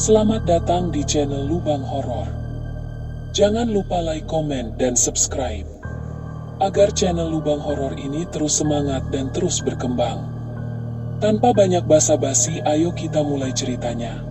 Selamat datang di channel Lubang Horor. Jangan lupa like, komen, dan subscribe agar channel Lubang Horor ini terus semangat dan terus berkembang. Tanpa banyak basa-basi, ayo kita mulai ceritanya.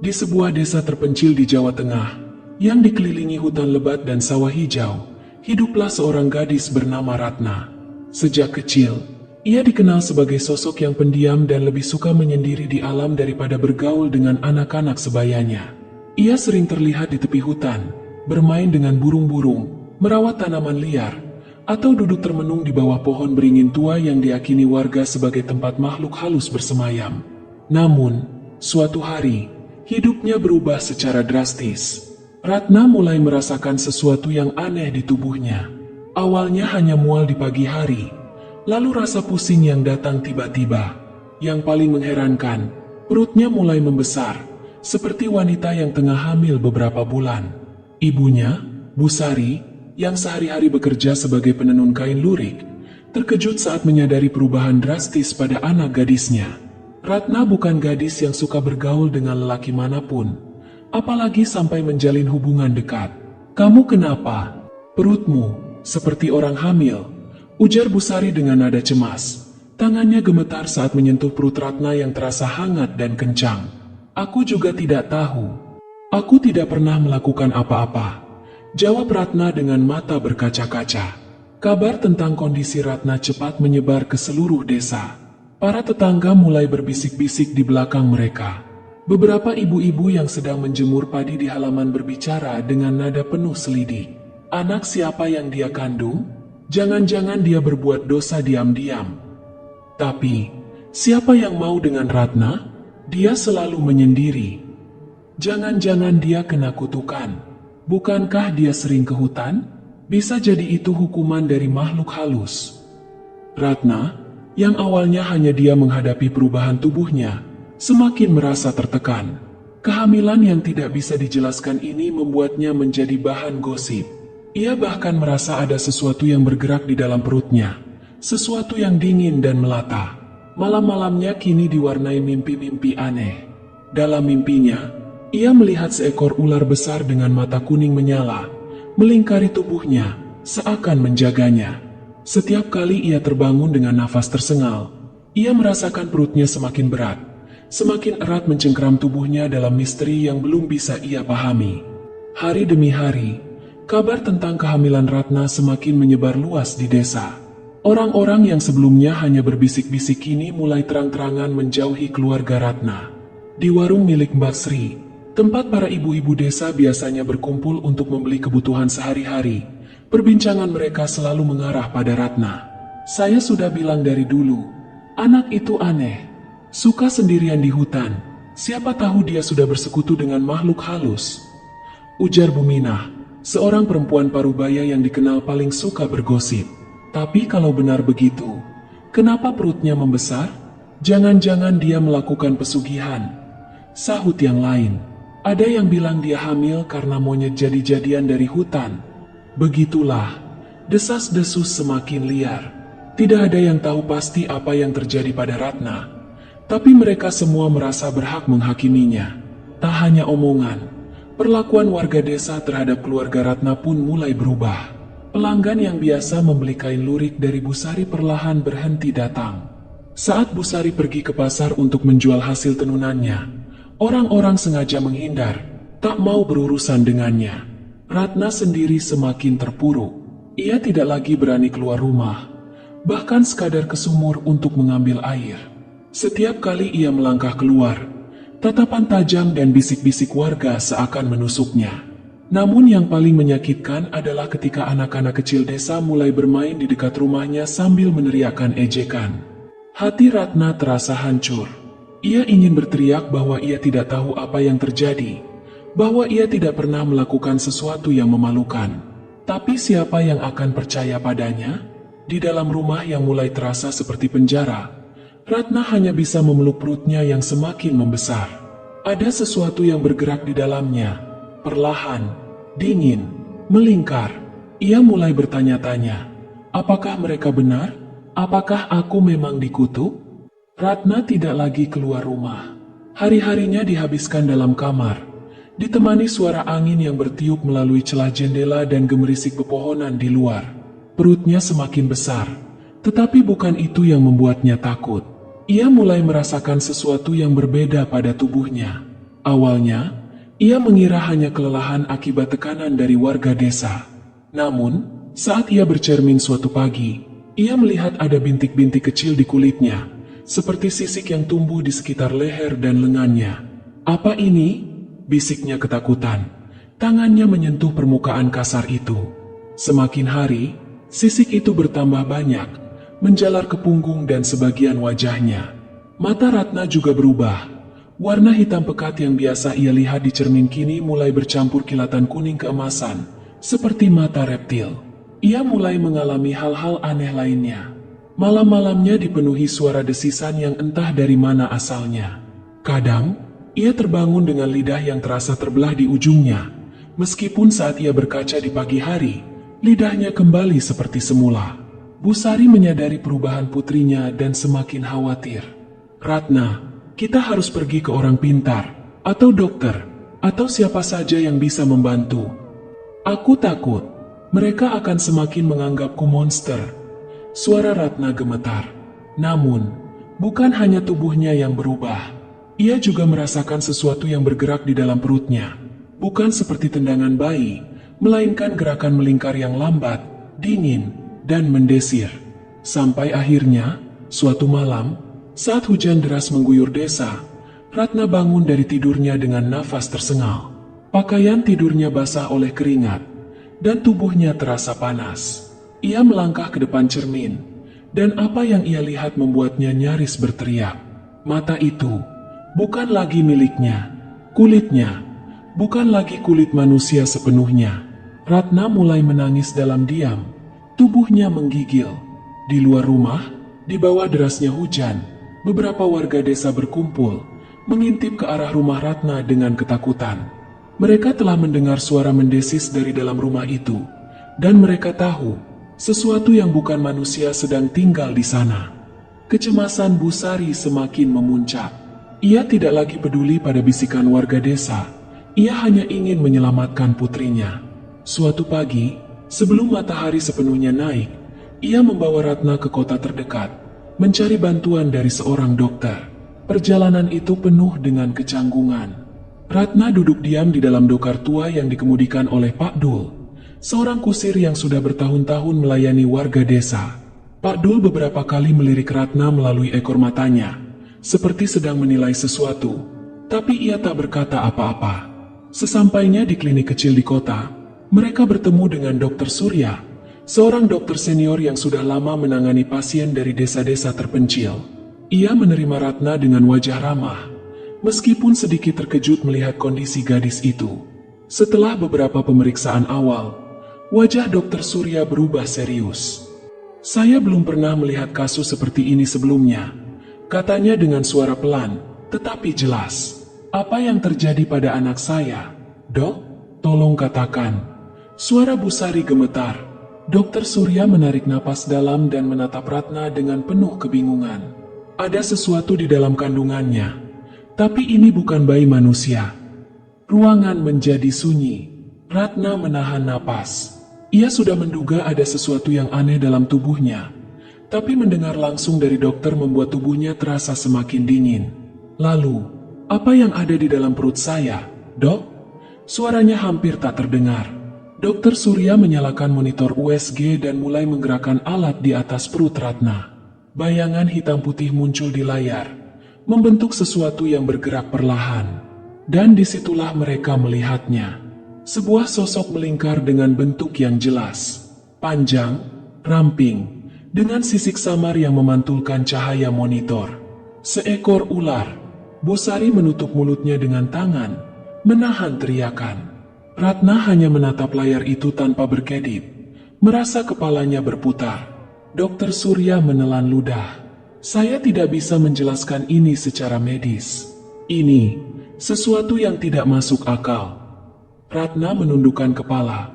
Di sebuah desa terpencil di Jawa Tengah, yang dikelilingi hutan lebat dan sawah hijau, hiduplah seorang gadis bernama Ratna. Sejak kecil, ia dikenal sebagai sosok yang pendiam dan lebih suka menyendiri di alam daripada bergaul dengan anak-anak sebayanya. Ia sering terlihat di tepi hutan, bermain dengan burung-burung, merawat tanaman liar, atau duduk termenung di bawah pohon beringin tua yang diyakini warga sebagai tempat makhluk halus bersemayam. Namun, suatu hari, hidupnya berubah secara drastis. Ratna mulai merasakan sesuatu yang aneh di tubuhnya. Awalnya hanya mual di pagi hari, lalu rasa pusing yang datang tiba-tiba. Yang paling mengherankan, perutnya mulai membesar, seperti wanita yang tengah hamil beberapa bulan. Ibunya, Bu Sari, yang sehari-hari bekerja sebagai penenun kain lurik, terkejut saat menyadari perubahan drastis pada anak gadisnya. Ratna bukan gadis yang suka bergaul dengan lelaki manapun, apalagi sampai menjalin hubungan dekat. "Kamu kenapa? Perutmu seperti orang hamil," ujar Bu Sari dengan nada cemas. Tangannya gemetar saat menyentuh perut Ratna yang terasa hangat dan kencang. "Aku juga tidak tahu. Aku tidak pernah melakukan apa-apa," jawab Ratna dengan mata berkaca-kaca. Kabar tentang kondisi Ratna cepat menyebar ke seluruh desa. Para tetangga mulai berbisik-bisik di belakang mereka. Beberapa ibu-ibu yang sedang menjemur padi di halaman berbicara dengan nada penuh selidik. "Anak siapa yang dia kandung? Jangan-jangan dia berbuat dosa diam-diam. Tapi, siapa yang mau dengan Ratna? Dia selalu menyendiri. Jangan-jangan dia kena kutukan. Bukankah dia sering ke hutan? Bisa jadi itu hukuman dari makhluk halus." Ratna, yang awalnya hanya dia menghadapi perubahan tubuhnya, semakin merasa tertekan. Kehamilan yang tidak bisa dijelaskan ini membuatnya menjadi bahan gosip. Ia bahkan merasa ada sesuatu yang bergerak di dalam perutnya, sesuatu yang dingin dan melata. Malam-malamnya kini diwarnai mimpi-mimpi aneh. Dalam mimpinya, ia melihat seekor ular besar dengan mata kuning menyala, melingkari tubuhnya, seakan menjaganya. Setiap kali ia terbangun dengan nafas tersengal, ia merasakan perutnya semakin berat, semakin erat mencengkram tubuhnya dalam misteri yang belum bisa ia pahami. Hari demi hari, kabar tentang kehamilan Ratna semakin menyebar luas di desa. Orang-orang yang sebelumnya hanya berbisik-bisik kini mulai terang-terangan menjauhi keluarga Ratna. Di warung milik Mbak Sri, tempat para ibu-ibu desa biasanya berkumpul untuk membeli kebutuhan sehari-hari, perbincangan mereka selalu mengarah pada Ratna. "Saya sudah bilang dari dulu, anak itu aneh. Suka sendirian di hutan. Siapa tahu dia sudah bersekutu dengan makhluk halus," ujar Buminah, seorang perempuan parubaya yang dikenal paling suka bergosip. "Tapi kalau benar begitu, kenapa perutnya membesar? Jangan-jangan dia melakukan pesugihan," sahut yang lain. "Ada yang bilang dia hamil karena monyet jadi-jadian dari hutan." Begitulah, desas-desus semakin liar. Tidak ada yang tahu pasti apa yang terjadi pada Ratna, tapi mereka semua merasa berhak menghakiminya. Tak hanya omongan, perlakuan warga desa terhadap keluarga Ratna pun mulai berubah. Pelanggan yang biasa membeli kain lurik dari Bu Sari perlahan berhenti datang. Saat Bu Sari pergi ke pasar untuk menjual hasil tenunannya, orang-orang sengaja menghindar, tak mau berurusan dengannya. Ratna sendiri semakin terpuruk. Ia tidak lagi berani keluar rumah, bahkan sekadar ke sumur untuk mengambil air. Setiap kali ia melangkah keluar, tatapan tajam dan bisik-bisik warga seakan menusuknya. Namun yang paling menyakitkan adalah ketika anak-anak kecil desa mulai bermain di dekat rumahnya sambil meneriakkan ejekan. Hati Ratna terasa hancur. Ia ingin berteriak bahwa ia tidak tahu apa yang terjadi, bahwa ia tidak pernah melakukan sesuatu yang memalukan. Tapi siapa yang akan percaya padanya? Di dalam rumah yang mulai terasa seperti penjara, Ratna hanya bisa memeluk perutnya yang semakin membesar. Ada sesuatu yang bergerak di dalamnya, perlahan, dingin, melingkar. Ia mulai bertanya-tanya, Apakah mereka benar? Apakah aku memang dikutuk? Ratna tidak lagi keluar rumah. Hari-harinya dihabiskan dalam kamar, ditemani suara angin yang bertiup melalui celah jendela dan gemerisik pepohonan di luar. Perutnya semakin besar, tetapi bukan itu yang membuatnya takut. Ia mulai merasakan sesuatu yang berbeda pada tubuhnya. Awalnya, ia mengira hanya kelelahan akibat tekanan dari warga desa. Namun, saat ia bercermin suatu pagi, ia melihat ada bintik-bintik kecil di kulitnya, seperti sisik yang tumbuh di sekitar leher dan lengannya. "Apa ini?" bisiknya ketakutan. Tangannya menyentuh permukaan kasar itu. Semakin hari, sisik itu bertambah banyak, menjalar ke punggung dan sebagian wajahnya. Mata Ratna juga berubah. Warna hitam pekat yang biasa ia lihat di cermin kini mulai bercampur kilatan kuning keemasan, seperti mata reptil. Ia mulai mengalami hal-hal aneh lainnya. Malam-malamnya dipenuhi suara desisan yang entah dari mana asalnya. Kadang, ia terbangun dengan lidah yang terasa terbelah di ujungnya. Meskipun saat ia berkaca di pagi hari, lidahnya kembali seperti semula. Busari menyadari perubahan putrinya dan semakin khawatir. "Ratna, kita harus pergi ke orang pintar, atau dokter, atau siapa saja yang bisa membantu. Aku takut mereka akan semakin menganggapku monster." Suara Ratna gemetar. Namun, bukan hanya tubuhnya yang berubah. Ia juga merasakan sesuatu yang bergerak di dalam perutnya. Bukan seperti tendangan bayi, melainkan gerakan melingkar yang lambat, dingin, dan mendesir. Sampai akhirnya, suatu malam, saat hujan deras mengguyur desa, Ratna bangun dari tidurnya dengan nafas tersengal. Pakaian tidurnya basah oleh keringat, dan tubuhnya terasa panas. Ia melangkah ke depan cermin, dan apa yang ia lihat membuatnya nyaris berteriak. Mata itu bukan lagi miliknya, kulitnya bukan lagi kulit manusia sepenuhnya. Ratna mulai menangis dalam diam, tubuhnya menggigil. Di luar rumah, di bawah derasnya hujan, beberapa warga desa berkumpul, mengintip ke arah rumah Ratna dengan ketakutan. Mereka telah mendengar suara mendesis dari dalam rumah itu, dan mereka tahu sesuatu yang bukan manusia sedang tinggal di sana. Kecemasan Busari semakin memuncak. Ia tidak lagi peduli pada bisikan warga desa. Ia hanya ingin menyelamatkan putrinya. Suatu pagi, sebelum matahari sepenuhnya naik, ia membawa Ratna ke kota terdekat, mencari bantuan dari seorang dokter. Perjalanan itu penuh dengan kecanggungan. Ratna duduk diam di dalam dokar tua yang dikemudikan oleh Pak Dul, seorang kusir yang sudah bertahun-tahun melayani warga desa. Pak Dul beberapa kali melirik Ratna melalui ekor matanya, seperti sedang menilai sesuatu, tapi ia tak berkata apa-apa. Sesampainya di klinik kecil di kota, mereka bertemu dengan Dr. Surya, seorang dokter senior yang sudah lama menangani pasien dari desa-desa terpencil. Ia menerima Ratna dengan wajah ramah, meskipun sedikit terkejut melihat kondisi gadis itu. Setelah beberapa pemeriksaan awal, wajah Dr. Surya berubah serius. "Saya belum pernah melihat kasus seperti ini sebelumnya," katanya dengan suara pelan, tetapi jelas. "Apa yang terjadi pada anak saya, Dok? Tolong katakan." Suara Busari gemetar. Dr. Surya menarik napas dalam dan menatap Ratna dengan penuh kebingungan. Ada sesuatu di dalam kandungannya. Tapi ini bukan bayi manusia. Ruangan menjadi sunyi. Ratna menahan napas. Ia sudah menduga ada sesuatu yang aneh dalam tubuhnya. Tapi mendengar langsung dari dokter membuat tubuhnya terasa semakin dingin. "Lalu, apa yang ada di dalam perut saya, Dok?" Suaranya hampir tak terdengar. Dr. Surya menyalakan monitor USG dan mulai menggerakkan alat di atas perut Ratna. Bayangan hitam putih muncul di layar, membentuk sesuatu yang bergerak perlahan. Dan disitulah mereka melihatnya. Sebuah sosok melingkar dengan bentuk yang jelas. Panjang, ramping, dengan sisik samar yang memantulkan cahaya monitor. Seekor ular. Busari menutup mulutnya dengan tangan, menahan teriakan. Ratna hanya menatap layar itu tanpa berkedip, merasa kepalanya berputar. Dr. Surya menelan ludah. "Saya tidak bisa menjelaskan ini secara medis. Ini sesuatu yang tidak masuk akal." Ratna menundukkan kepala.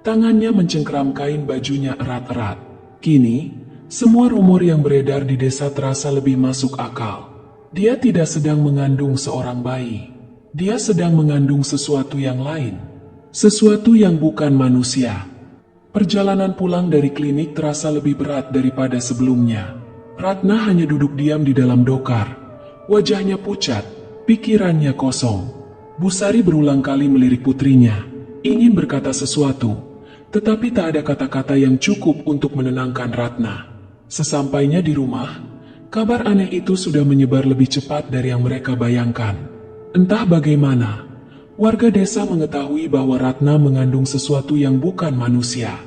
Tangannya mencengkeram kain bajunya erat-erat. Kini, semua rumor yang beredar di desa terasa lebih masuk akal. Dia tidak sedang mengandung seorang bayi. Dia sedang mengandung sesuatu yang lain. Sesuatu yang bukan manusia. Perjalanan pulang dari klinik terasa lebih berat daripada sebelumnya. Ratna hanya duduk diam di dalam dokar. Wajahnya pucat, pikirannya kosong. Busari berulang kali melirik putrinya, ingin berkata sesuatu, tetapi tak ada kata-kata yang cukup untuk menenangkan Ratna. Sesampainya di rumah, kabar aneh itu sudah menyebar lebih cepat dari yang mereka bayangkan. Entah bagaimana, warga desa mengetahui bahwa Ratna mengandung sesuatu yang bukan manusia.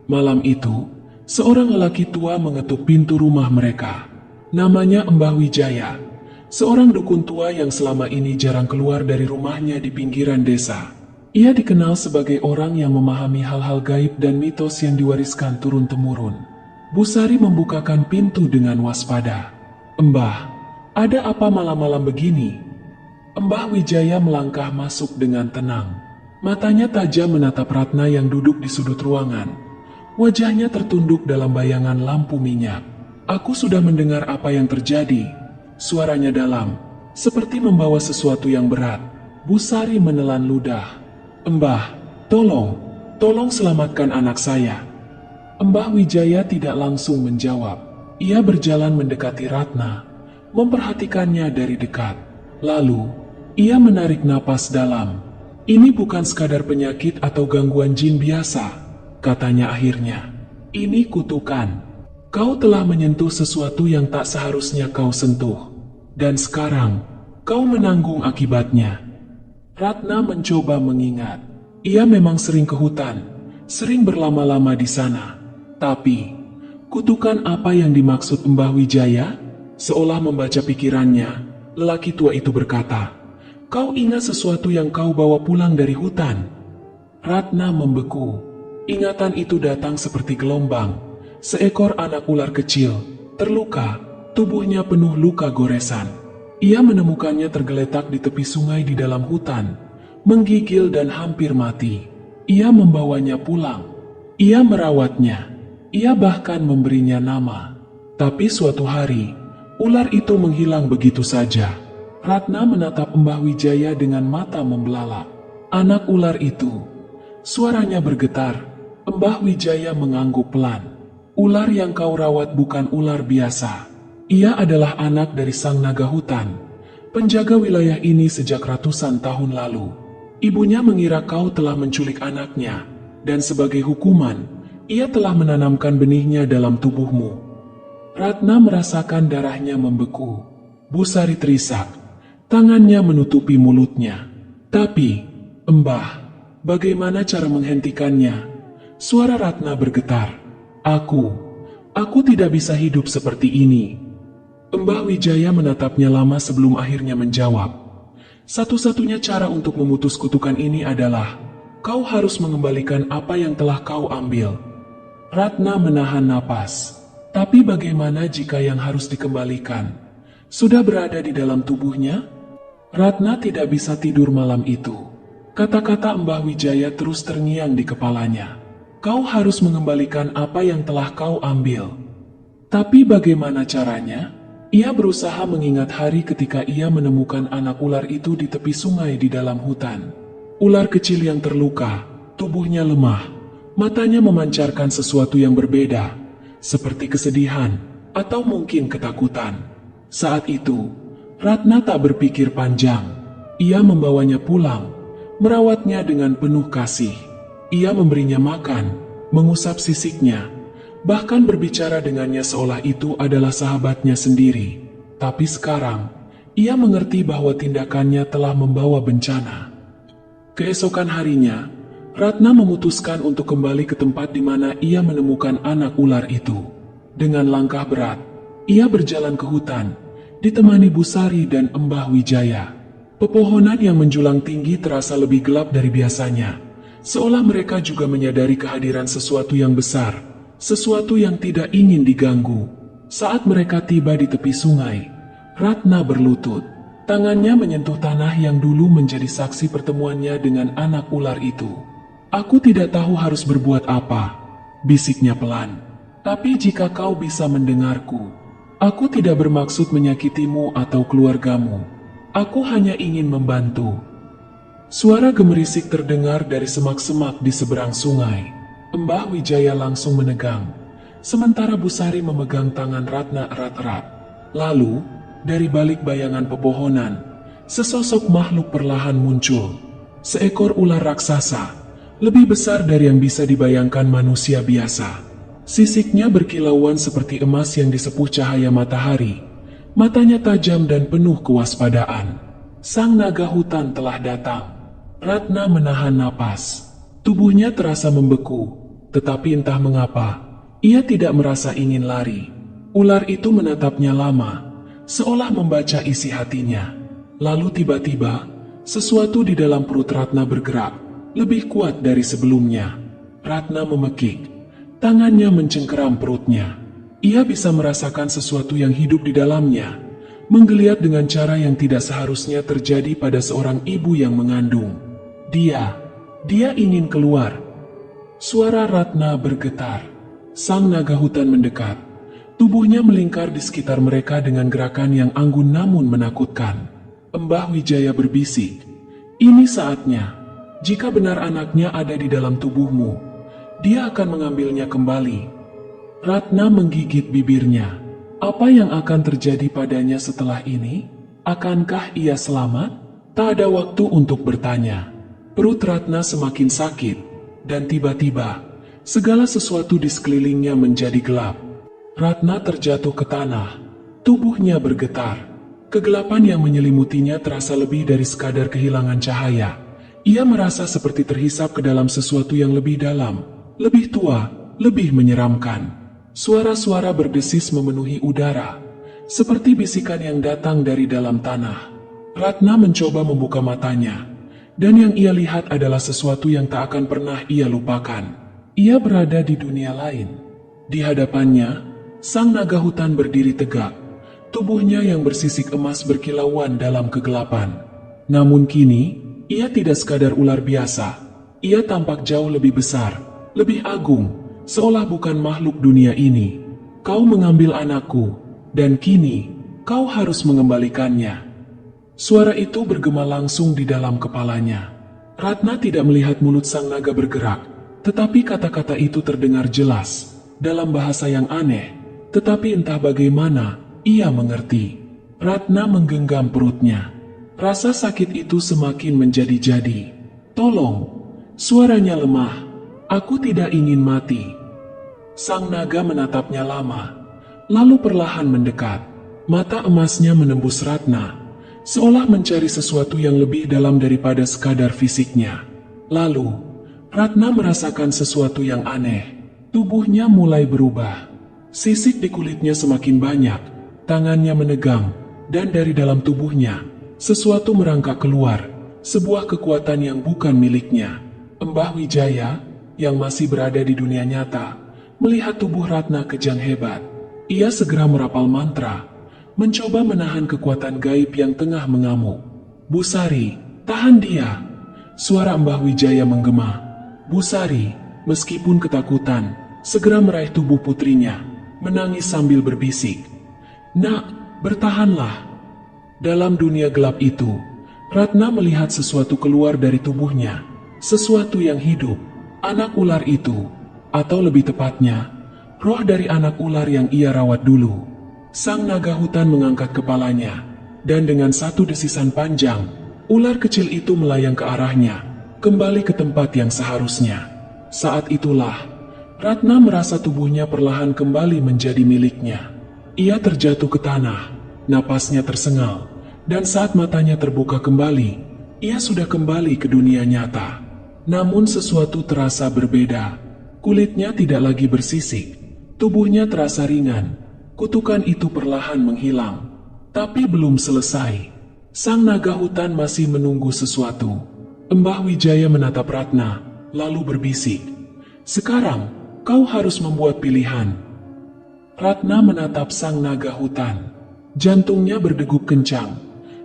Malam itu, seorang lelaki tua mengetuk pintu rumah mereka. Namanya Mbah Wijaya, seorang dukun tua yang selama ini jarang keluar dari rumahnya di pinggiran desa. Ia dikenal sebagai orang yang memahami hal-hal gaib dan mitos yang diwariskan turun-temurun. Busari membukakan pintu dengan waspada. "Mbah, ada apa malam-malam begini?" Mbah Wijaya melangkah masuk dengan tenang. Matanya tajam menatap Ratna yang duduk di sudut ruangan. Wajahnya tertunduk dalam bayangan lampu minyak. "Aku sudah mendengar apa yang terjadi." Suaranya dalam, seperti membawa sesuatu yang berat. Busari menelan ludah. "Mbah, tolong selamatkan anak saya." Mbah Wijaya tidak langsung menjawab. Ia berjalan mendekati Ratna, memperhatikannya dari dekat. Lalu, ia menarik napas dalam. "Ini bukan sekadar penyakit atau gangguan jin biasa," katanya akhirnya. "Ini kutukan. Kau telah menyentuh sesuatu yang tak seharusnya kau sentuh. Dan sekarang, kau menanggung akibatnya." Ratna mencoba mengingat. Ia memang sering ke hutan, sering berlama-lama di sana. Tapi, kutukan apa yang dimaksud Mbah Wijaya? Seolah membaca pikirannya, lelaki tua itu berkata, "Kau ingat sesuatu yang kau bawa pulang dari hutan?" Ratna membeku. Ingatan itu datang seperti gelombang. Seekor anak ular kecil, terluka, tubuhnya penuh luka goresan. Ia menemukannya tergeletak di tepi sungai di dalam hutan, menggigil dan hampir mati. Ia membawanya pulang. Ia merawatnya. Ia bahkan memberinya nama. Tapi suatu hari, ular itu menghilang begitu saja. Ratna menatap Mbah Wijaya dengan mata membelalak. Anak ular itu. Suaranya bergetar. Mbah Wijaya mengangguk pelan. "Ular yang kau rawat bukan ular biasa. Ia adalah anak dari sang naga hutan, penjaga wilayah ini sejak ratusan tahun lalu. Ibunya mengira kau telah menculik anaknya, dan sebagai hukuman, ia telah menanamkan benihnya dalam tubuhmu." Ratna merasakan darahnya membeku. Busari terisak. Tangannya menutupi mulutnya. "Tapi, Mbah, bagaimana cara menghentikannya?" Suara Ratna bergetar. Aku tidak bisa hidup seperti ini." Mbah Wijaya menatapnya lama sebelum akhirnya menjawab. "Satu-satunya cara untuk memutus kutukan ini adalah, kau harus mengembalikan apa yang telah kau ambil." Ratna menahan napas. Tapi bagaimana jika yang harus dikembalikan sudah berada di dalam tubuhnya? Ratna tidak bisa tidur malam itu. Kata-kata Mbah Wijaya terus terngiang di kepalanya. "Kau harus mengembalikan apa yang telah kau ambil." Tapi bagaimana caranya? Ia berusaha mengingat hari ketika ia menemukan anak ular itu di tepi sungai di dalam hutan. Ular kecil yang terluka, tubuhnya lemah, matanya memancarkan sesuatu yang berbeda, seperti kesedihan atau mungkin ketakutan. Saat itu, Ratna tak berpikir panjang. Ia membawanya pulang, merawatnya dengan penuh kasih. Ia memberinya makan, mengusap sisiknya, bahkan berbicara dengannya seolah itu adalah sahabatnya sendiri. Tapi sekarang, ia mengerti bahwa tindakannya telah membawa bencana. Keesokan harinya, Ratna memutuskan untuk kembali ke tempat di mana ia menemukan anak ular itu. Dengan langkah berat, ia berjalan ke hutan, ditemani Busari dan Mbah Wijaya. Pepohonan yang menjulang tinggi terasa lebih gelap dari biasanya, seolah mereka juga menyadari kehadiran sesuatu yang besar, sesuatu yang tidak ingin diganggu. Saat mereka tiba di tepi sungai, Ratna berlutut. Tangannya menyentuh tanah yang dulu menjadi saksi pertemuannya dengan anak ular itu. "Aku tidak tahu harus berbuat apa," bisiknya pelan. Tapi jika kau bisa mendengarku, aku tidak bermaksud menyakitimu atau keluargamu. Aku hanya ingin membantu." Suara gemerisik terdengar dari semak-semak di seberang sungai. Mbah Wijaya langsung menegang, sementara Busari memegang tangan Ratna erat-erat. Lalu, dari balik bayangan pepohonan, sesosok makhluk perlahan muncul. Seekor ular raksasa, lebih besar dari yang bisa dibayangkan manusia biasa. Sisiknya berkilauan seperti emas yang disepuh cahaya matahari. Matanya tajam dan penuh kewaspadaan. Sang naga hutan telah datang. Ratna menahan napas. Tubuhnya terasa membeku, tetapi entah mengapa, ia tidak merasa ingin lari. Ular itu menatapnya lama, seolah membaca isi hatinya. Lalu tiba-tiba, sesuatu di dalam perut Ratna bergerak, lebih kuat dari sebelumnya. Ratna memekik, tangannya mencengkeram perutnya. Ia bisa merasakan sesuatu yang hidup di dalamnya, menggeliat dengan cara yang tidak seharusnya terjadi pada seorang ibu yang mengandung. Dia ingin keluar. Suara Ratna bergetar. Sang naga hutan mendekat. Tubuhnya melingkar di sekitar mereka dengan gerakan yang anggun namun menakutkan. Mbah Wijaya berbisik, "Ini saatnya. Jika benar anaknya ada di dalam tubuhmu, dia akan mengambilnya kembali." Ratna menggigit bibirnya. Apa yang akan terjadi padanya setelah ini? Akankah ia selamat? Tak ada waktu untuk bertanya. Perut Ratna semakin sakit, dan tiba-tiba, segala sesuatu di sekelilingnya menjadi gelap. Ratna terjatuh ke tanah, tubuhnya bergetar. Kegelapan yang menyelimutinya terasa lebih dari sekadar kehilangan cahaya. Ia merasa seperti terhisap ke dalam sesuatu yang lebih dalam, lebih tua, lebih menyeramkan. Suara-suara berdesis memenuhi udara, seperti bisikan yang datang dari dalam tanah. Ratna mencoba membuka matanya, dan yang ia lihat adalah sesuatu yang tak akan pernah ia lupakan. Ia berada di dunia lain. Di hadapannya, sang naga hutan berdiri tegak. Tubuhnya yang bersisik emas berkilauan dalam kegelapan. Namun kini, ia tidak sekadar ular biasa. Ia tampak jauh lebih besar, lebih agung, seolah bukan makhluk dunia ini. "Kau mengambil anakku, dan kini kau harus mengembalikannya." Suara itu bergema langsung di dalam kepalanya. Ratna tidak melihat mulut sang naga bergerak, tetapi kata-kata itu terdengar jelas, dalam bahasa yang aneh, tetapi entah bagaimana, ia mengerti. Ratna menggenggam perutnya. Rasa sakit itu semakin menjadi-jadi. "Tolong!" Suaranya lemah. "Aku tidak ingin mati." Sang naga menatapnya lama, lalu perlahan mendekat. Mata emasnya menembus Ratna, seolah mencari sesuatu yang lebih dalam daripada sekadar fisiknya. Lalu, Ratna merasakan sesuatu yang aneh. Tubuhnya mulai berubah. Sisik di kulitnya semakin banyak, tangannya menegang, dan dari dalam tubuhnya, sesuatu merangkak keluar, sebuah kekuatan yang bukan miliknya. Mbah Wijaya, yang masih berada di dunia nyata, melihat tubuh Ratna kejang hebat. Ia segera merapal mantra, mencoba menahan kekuatan gaib yang tengah mengamuk. "Busari, tahan dia!" Suara Mbah Wijaya menggema. Busari, meskipun ketakutan, segera meraih tubuh putrinya, menangis sambil berbisik, "Nak, bertahanlah." Dalam dunia gelap itu, Ratna melihat sesuatu keluar dari tubuhnya, sesuatu yang hidup, anak ular itu, atau lebih tepatnya, roh dari anak ular yang ia rawat dulu. Sang naga hutan mengangkat kepalanya, dan dengan satu desisan panjang, ular kecil itu melayang ke arahnya, kembali ke tempat yang seharusnya. Saat itulah, Ratna merasa tubuhnya perlahan kembali menjadi miliknya. Ia terjatuh ke tanah, napasnya tersengal, dan saat matanya terbuka kembali, ia sudah kembali ke dunia nyata. Namun sesuatu terasa berbeda. Kulitnya tidak lagi bersisik, tubuhnya terasa ringan. Kutukan itu perlahan menghilang, tapi belum selesai. Sang naga hutan masih menunggu sesuatu. Mbah Wijaya menatap Ratna, lalu berbisik, "Sekarang, kau harus membuat pilihan." Ratna menatap sang naga hutan. Jantungnya berdegup kencang.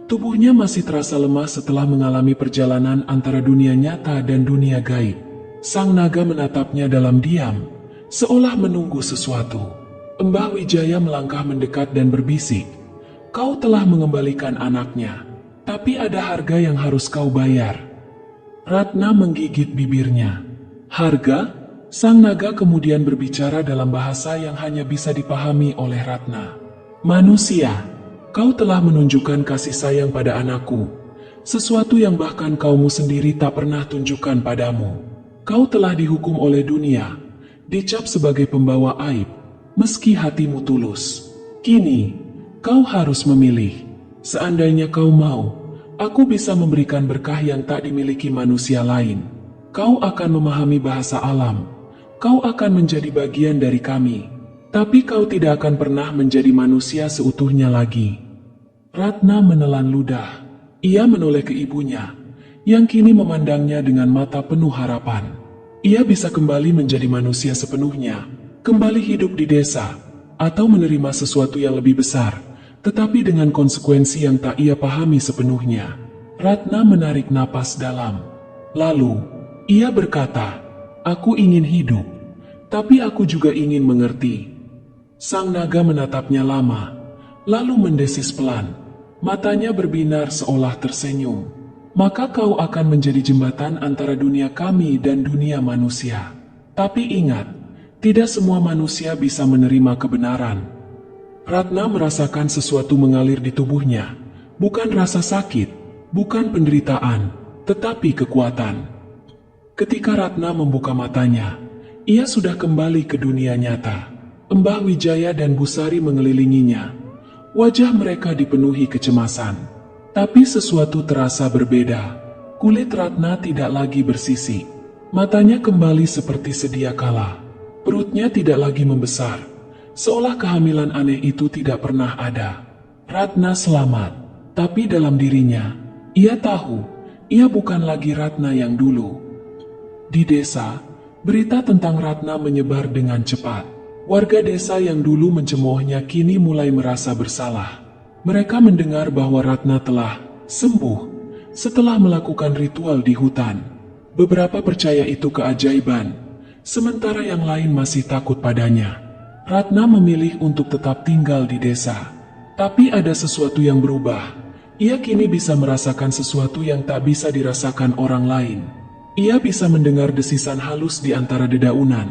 Tubuhnya masih terasa lemah setelah mengalami perjalanan antara dunia nyata dan dunia gaib. Sang naga menatapnya dalam diam, seolah menunggu sesuatu. Mbah Wijaya melangkah mendekat dan berbisik, "Kau telah mengembalikan anaknya, tapi ada harga yang harus kau bayar." Ratna menggigit bibirnya. "Harga?" Sang naga kemudian berbicara dalam bahasa yang hanya bisa dipahami oleh Ratna. "Manusia, kau telah menunjukkan kasih sayang pada anakku, sesuatu yang bahkan kaumu sendiri tak pernah tunjukkan padamu. Kau telah dihukum oleh dunia, dicap sebagai pembawa aib, meski hatimu tulus. Kini, kau harus memilih. Seandainya kau mau, aku bisa memberikan berkah yang tak dimiliki manusia lain. Kau akan memahami bahasa alam. Kau akan menjadi bagian dari kami. Tapi kau tidak akan pernah menjadi manusia seutuhnya lagi." Ratna menelan ludah. Ia menoleh ke ibunya, yang kini memandangnya dengan mata penuh harapan. Ia bisa kembali menjadi manusia sepenuhnya, kembali hidup di desa, atau menerima sesuatu yang lebih besar, tetapi dengan konsekuensi yang tak ia pahami sepenuhnya. Ratna menarik napas dalam. Lalu, ia berkata, "Aku ingin hidup, tapi aku juga ingin mengerti." Sang naga menatapnya lama, lalu mendesis pelan. Matanya berbinar seolah tersenyum. "Maka kau akan menjadi jembatan antara dunia kami dan dunia manusia. Tapi ingat, tidak semua manusia bisa menerima kebenaran." Ratna merasakan sesuatu mengalir di tubuhnya, bukan rasa sakit, bukan penderitaan, tetapi kekuatan. Ketika Ratna membuka matanya, ia sudah kembali ke dunia nyata. Mbah Wijaya dan Bu Sari mengelilinginya. Wajah mereka dipenuhi kecemasan. Tapi sesuatu terasa berbeda. Kulit Ratna tidak lagi bersisik. Matanya kembali seperti sedia kala. Perutnya tidak lagi membesar, seolah kehamilan aneh itu tidak pernah ada. Ratna selamat, tapi dalam dirinya, ia tahu, ia bukan lagi Ratna yang dulu. Di desa, berita tentang Ratna menyebar dengan cepat. Warga desa yang dulu mencemoohnya kini mulai merasa bersalah. Mereka mendengar bahwa Ratna telah sembuh setelah melakukan ritual di hutan. Beberapa percaya itu keajaiban, sementara yang lain masih takut padanya. Ratna memilih untuk tetap tinggal di desa. Tapi ada sesuatu yang berubah. Ia kini bisa merasakan sesuatu yang tak bisa dirasakan orang lain. Ia bisa mendengar desisan halus di antara dedaunan,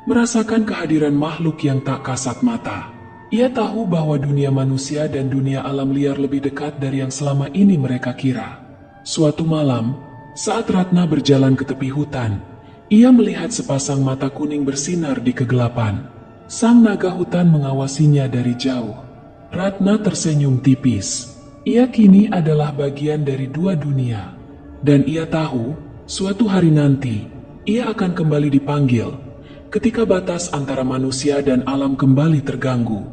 merasakan kehadiran makhluk yang tak kasat mata. Ia tahu bahwa dunia manusia dan dunia alam liar lebih dekat dari yang selama ini mereka kira. Suatu malam, saat Ratna berjalan ke tepi hutan, ia melihat sepasang mata kuning bersinar di kegelapan. Sang naga hutan mengawasinya dari jauh. Ratna tersenyum tipis. Ia kini adalah bagian dari dua dunia. Dan ia tahu, suatu hari nanti, ia akan kembali dipanggil, ketika batas antara manusia dan alam kembali terganggu.